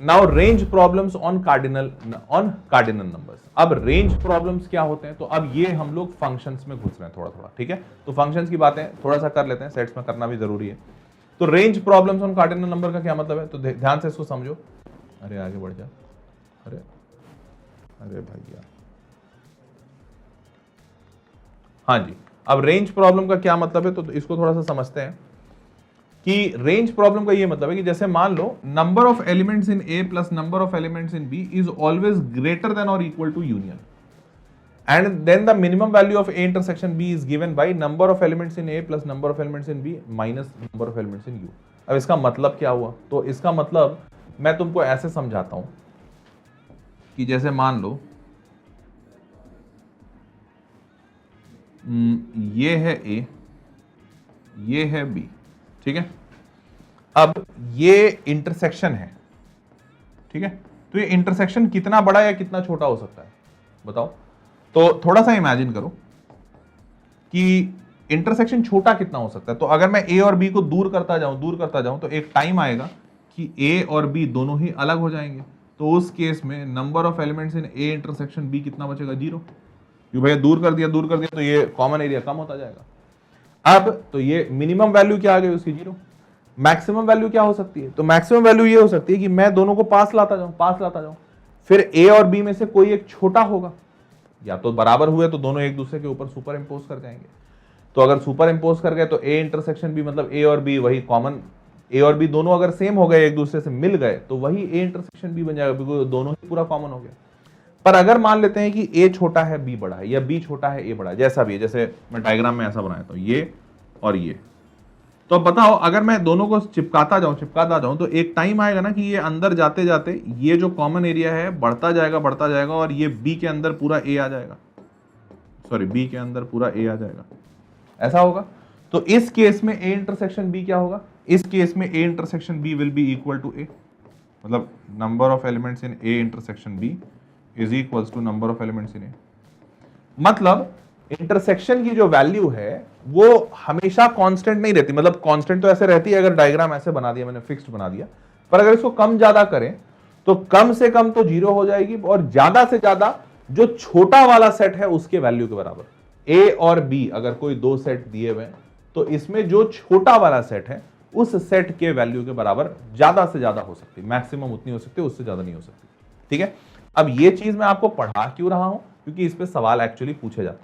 Now range problems on cardinal numbers. अब range problems क्या होते हैं, तो अब ये हम लोग फंक्शंस में घुस रहे हैं थोड़ा थोड़ा, ठीक है। तो फंक्शंस की बातें थोड़ा सा कर लेते हैं, सेट्स में करना भी जरूरी है। तो range problems on cardinal number का क्या मतलब है, तो ध्यान से इसको समझो। अरे आगे बढ़ जा, अरे अरे भैया, हाँ जी। अब रेंज प्रॉब्लम का क्या मतलब है, तो इसको थोड़ा सा समझते हैं कि रेंज प्रॉब्लम का ये मतलब है कि जैसे मान लो number of elements in A plus number of elements in B is always greater than और equal to union, and then the minimum value of A intersection B is given by number of elements in A plus number of elements in B minus number of elements in U. अब इसका मतलब क्या हुआ, तो इसका मतलब मैं तुमको ऐसे समझाता हूं कि जैसे मान लो ये है ए, ये है बी, ठीक है। अब ये इंटरसेक्शन है, ठीक है। तो ये इंटरसेक्शन कितना बड़ा या कितना छोटा हो सकता है बताओ। तो थोड़ा सा इमेजिन करो कि इंटरसेक्शन छोटा कितना हो सकता है। तो अगर मैं ए और बी को दूर करता जाऊं तो एक टाइम आएगा कि ए और बी दोनों ही अलग हो जाएंगे। तो उस केस में number of elements in A intersection B कितना बचेगा, 0, क्योंकि भैया दूर कर दिया तो ये कॉमन एरिया कम होता जाएगा। अब तो ये मिनिमम वैल्यू क्या आ गई उसकी, 0। मैक्सिमम वैल्यू क्या हो सकती है, तो मैक्सिमम वैल्यू ये हो सकती है कि मैं दोनों को पास लाता जाऊं, फिर ए और बी में से कोई एक छोटा होगा, या तो बराबर हुए तो दोनों एक दूसरे के ऊपर सुपर इंपोज कर जाएंगे। तो अगर सुपर इंपोज कर गए तो ए इंटरसेक्शन बी मतलब ए और बी वही कॉमन, ए और बी दोनों अगर सेम हो गए, एक दूसरे से मिल गए, तो वही ए इंटरसेक्शन बी बन जाएगा, बिकॉज दोनों ही पूरा कॉमन हो गया। पर अगर मान लेते हैं कि ए छोटा है बी बड़ा है, या बी छोटा है ए बड़ा है, जैसा भी है, जैसे मैं डायग्राम में ऐसा बनाया तो ये और ये, तो अब बताओ अगर मैं दोनों को चिपकाता जाऊं तो एक टाइम आएगा ना कि ये अंदर जाते जाते ये जो कॉमन एरिया है बढ़ता जाएगा और ये बी के अंदर पूरा ए आ जाएगा, सॉरी बी के अंदर पूरा ए आ जाएगा, ऐसा होगा। तो इस केस में ए इंटरसेक्शन बी क्या होगा, इस केस में A intersection B will be equal to A, मतलब number of elements in A intersection B is equals to number of elements in A. मतलब इंटरसेक्शन की जो वैल्यू है वो हमेशा कांस्टेंट नहीं रहती, मतलब कांस्टेंट तो ऐसे रहती है अगर डायग्राम ऐसे बना दिया मैंने, फिक्स्ड बना दिया, पर अगर इसको कम ज्यादा करें तो कम से कम तो 0 हो जाएगी, और ज्यादा से ज्यादा जो छोटा वाला सेट है उसके वैल्यू के बराबर। ए और बी अगर कोई दो सेट दिए हुए हैं तो इसमें जो छोटा वाला सेट है उस सेट के वैल्यू के बराबर ज्यादा से ज्यादा हो सकती है, मैक्सिमम उतनी हो सकती है, उससे ज्यादा नहीं हो सकती, ठीक है। अब ये चीज मैं आपको पढ़ा क्यों रहा हूं, क्योंकि इस पे सवाल एक्चुअली पूछे जाते हैं।